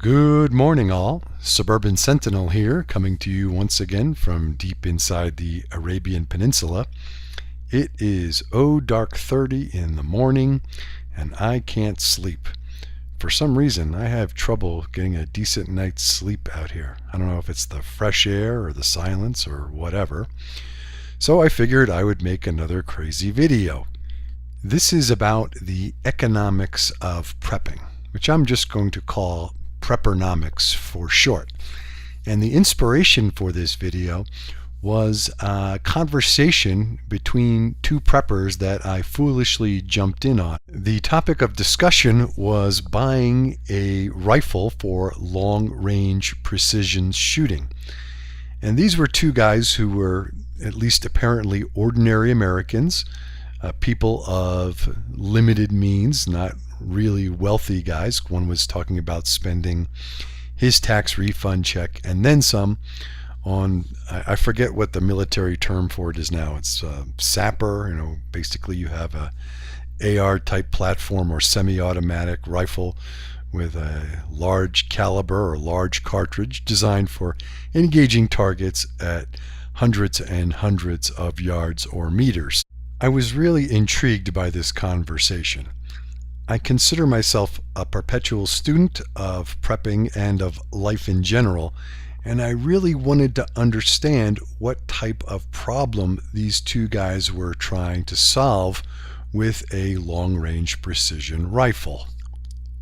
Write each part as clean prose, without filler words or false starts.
Good morning, all. Suburban Sentinel here, coming to you once again from deep inside the Arabian Peninsula. It is dark 30 in the morning, and I can't sleep. For some reason, I have trouble getting a decent night's sleep out here. I don't know if it's the fresh air or the silence or whatever. So I figured I would make another crazy video. This is about the economics of prepping, which I'm just going to call Preppernomics for short. And the inspiration for this video was a conversation between two preppers that I foolishly jumped in on. The topic of discussion was buying a rifle for long-range precision shooting. And these were two guys who were at least apparently ordinary Americans, people of limited means, not really wealthy guys. One was talking about spending his tax refund check and then some on, I forget what the military term for it is now. It's sapper. Basically you have a AR type platform or semi-automatic rifle with a large caliber or large cartridge designed for engaging targets at hundreds and hundreds of yards or meters. I was really intrigued by this conversation. I consider myself a perpetual student of prepping and of life in general, and I really wanted to understand what type of problem these two guys were trying to solve with a long-range precision rifle.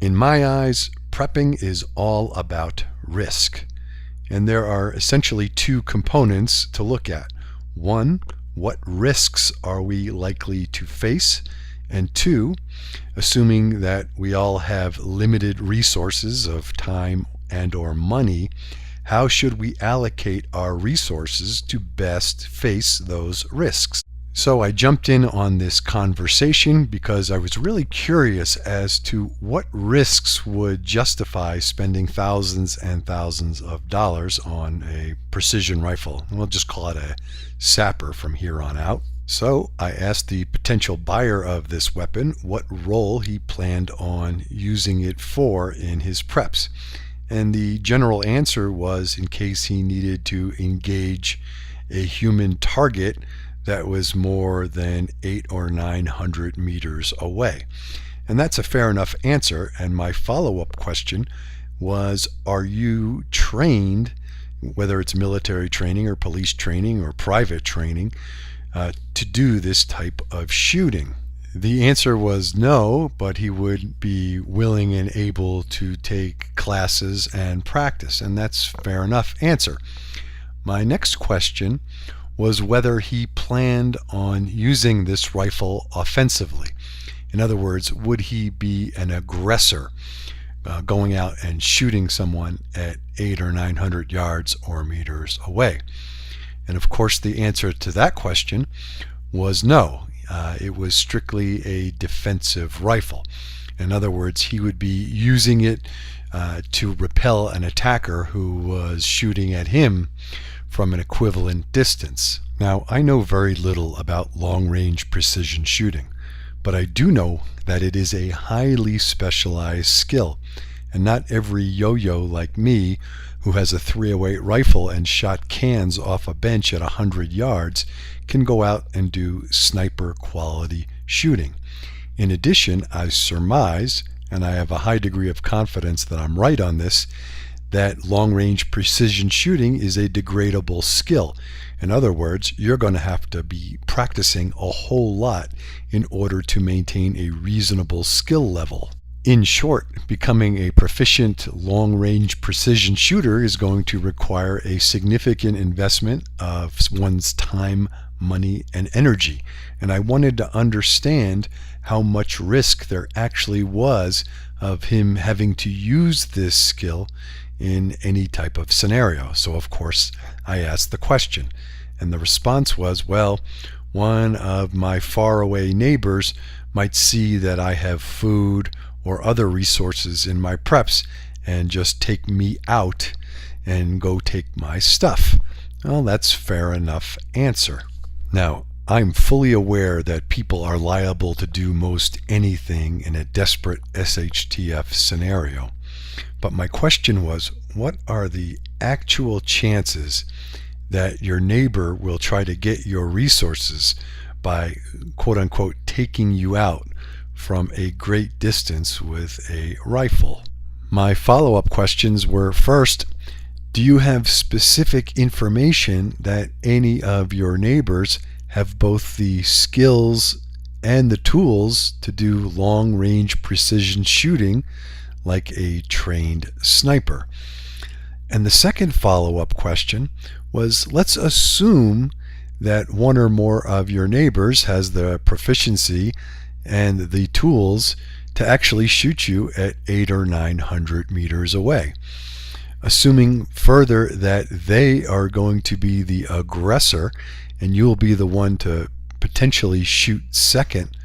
In my eyes, prepping is all about risk, and there are essentially two components to look at. One, what risks are we likely to face? And two, assuming that we all have limited resources of time and or money, how should we allocate our resources to best face those risks? So I jumped in on this conversation because I was really curious as to what risks would justify spending thousands and thousands of dollars on a precision rifle. We'll just call it a sapper from here on out. So I asked the potential buyer of this weapon what role he planned on using it for in his preps. And the general answer was in case he needed to engage a human target that was more than 800 or 900 meters away. And that's a fair enough answer. And my follow-up question was, are you trained, whether it's military training or police training or private training, to do this type of shooting? The answer was no, but he would be willing and able to take classes and practice, and that's fair enough answer. My next question was whether he planned on using this rifle offensively. In other words, would he be an aggressor, going out and shooting someone at 800 or 900 yards or meters away? And of course the answer to that question was no. It was strictly a defensive rifle. In other words, he would be using it to repel an attacker who was shooting at him from an equivalent distance. Now, I know very little about long-range precision shooting, but I do know that it is a highly specialized skill, and not every yo-yo like me who has a .308 rifle and shot cans off a bench at 100 yards can go out and do sniper quality shooting. In addition, I surmise, and I have a high degree of confidence that I'm right on this, that long-range precision shooting is a degradable skill. In other words, you're going to have to be practicing a whole lot in order to maintain a reasonable skill level. In short, becoming a proficient long-range precision shooter is going to require a significant investment of one's time, money, and energy. And I wanted to understand how much risk there actually was of him having to use this skill in any type of scenario. So of course I asked the question, and the response was, well, one of my faraway neighbors might see that I have food or other resources in my preps and just take me out and go take my stuff. Well, that's fair enough answer. Now, I'm fully aware that people are liable to do most anything in a desperate SHTF scenario. But my question was, what are the actual chances that your neighbor will try to get your resources by, quote unquote, taking you out from a great distance with a rifle? My follow-up questions were, first, do you have specific information that any of your neighbors have both the skills and the tools to do long-range precision shooting like a trained sniper? And the second follow-up question was, let's assume that one or more of your neighbors has the proficiency and the tools to actually shoot you at 800 or 900 meters away. Assuming further that they are going to be the aggressor and you'll be the one to potentially shoot second,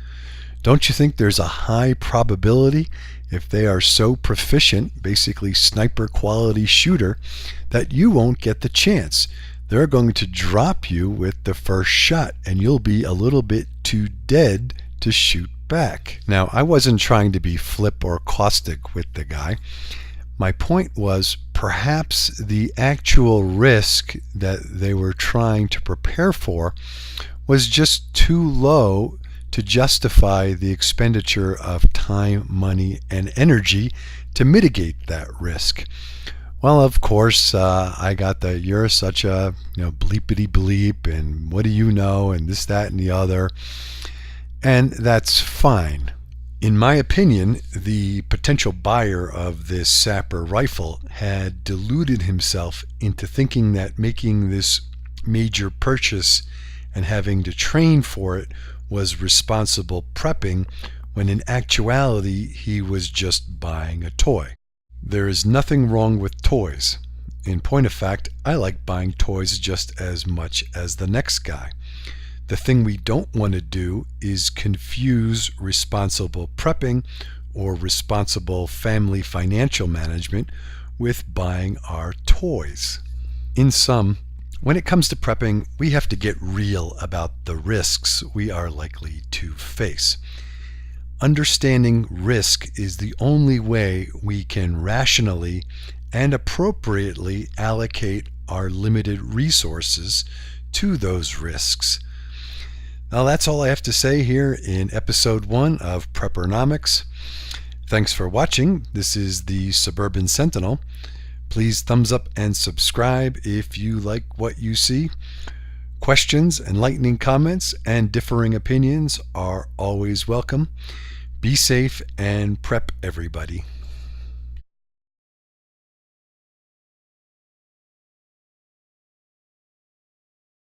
don't you think there's a high probability, if they are so proficient, basically sniper quality shooter, that you won't get the chance? They're going to drop you with the first shot and you'll be a little bit too dead to shoot back. Now, I wasn't trying to be flip or caustic with the guy. My point was, perhaps the actual risk that they were trying to prepare for was just too low to justify the expenditure of time, money, and energy to mitigate that risk. Well, of course, I got the "you're such a bleepity bleep" and "what do you know" and this, that, and the other, and that's fine. In my opinion, the potential buyer of this sapper rifle had deluded himself into thinking that making this major purchase and having to train for it was responsible prepping, when in actuality he was just buying a toy. There is nothing wrong with toys. In point of fact, I like buying toys just as much as the next guy. The thing we don't want to do is confuse responsible prepping or responsible family financial management with buying our toys. In sum, when it comes to prepping, we have to get real about the risks we are likely to face. Understanding risk is the only way we can rationally and appropriately allocate our limited resources to those risks. Now, that's all I have to say here in episode 1 of Preppernomics. Thanks for watching. This is the Suburban Sentinel. Please thumbs up and subscribe if you like what you see. Questions, enlightening comments, and differing opinions are always welcome. Be safe and prep, everybody.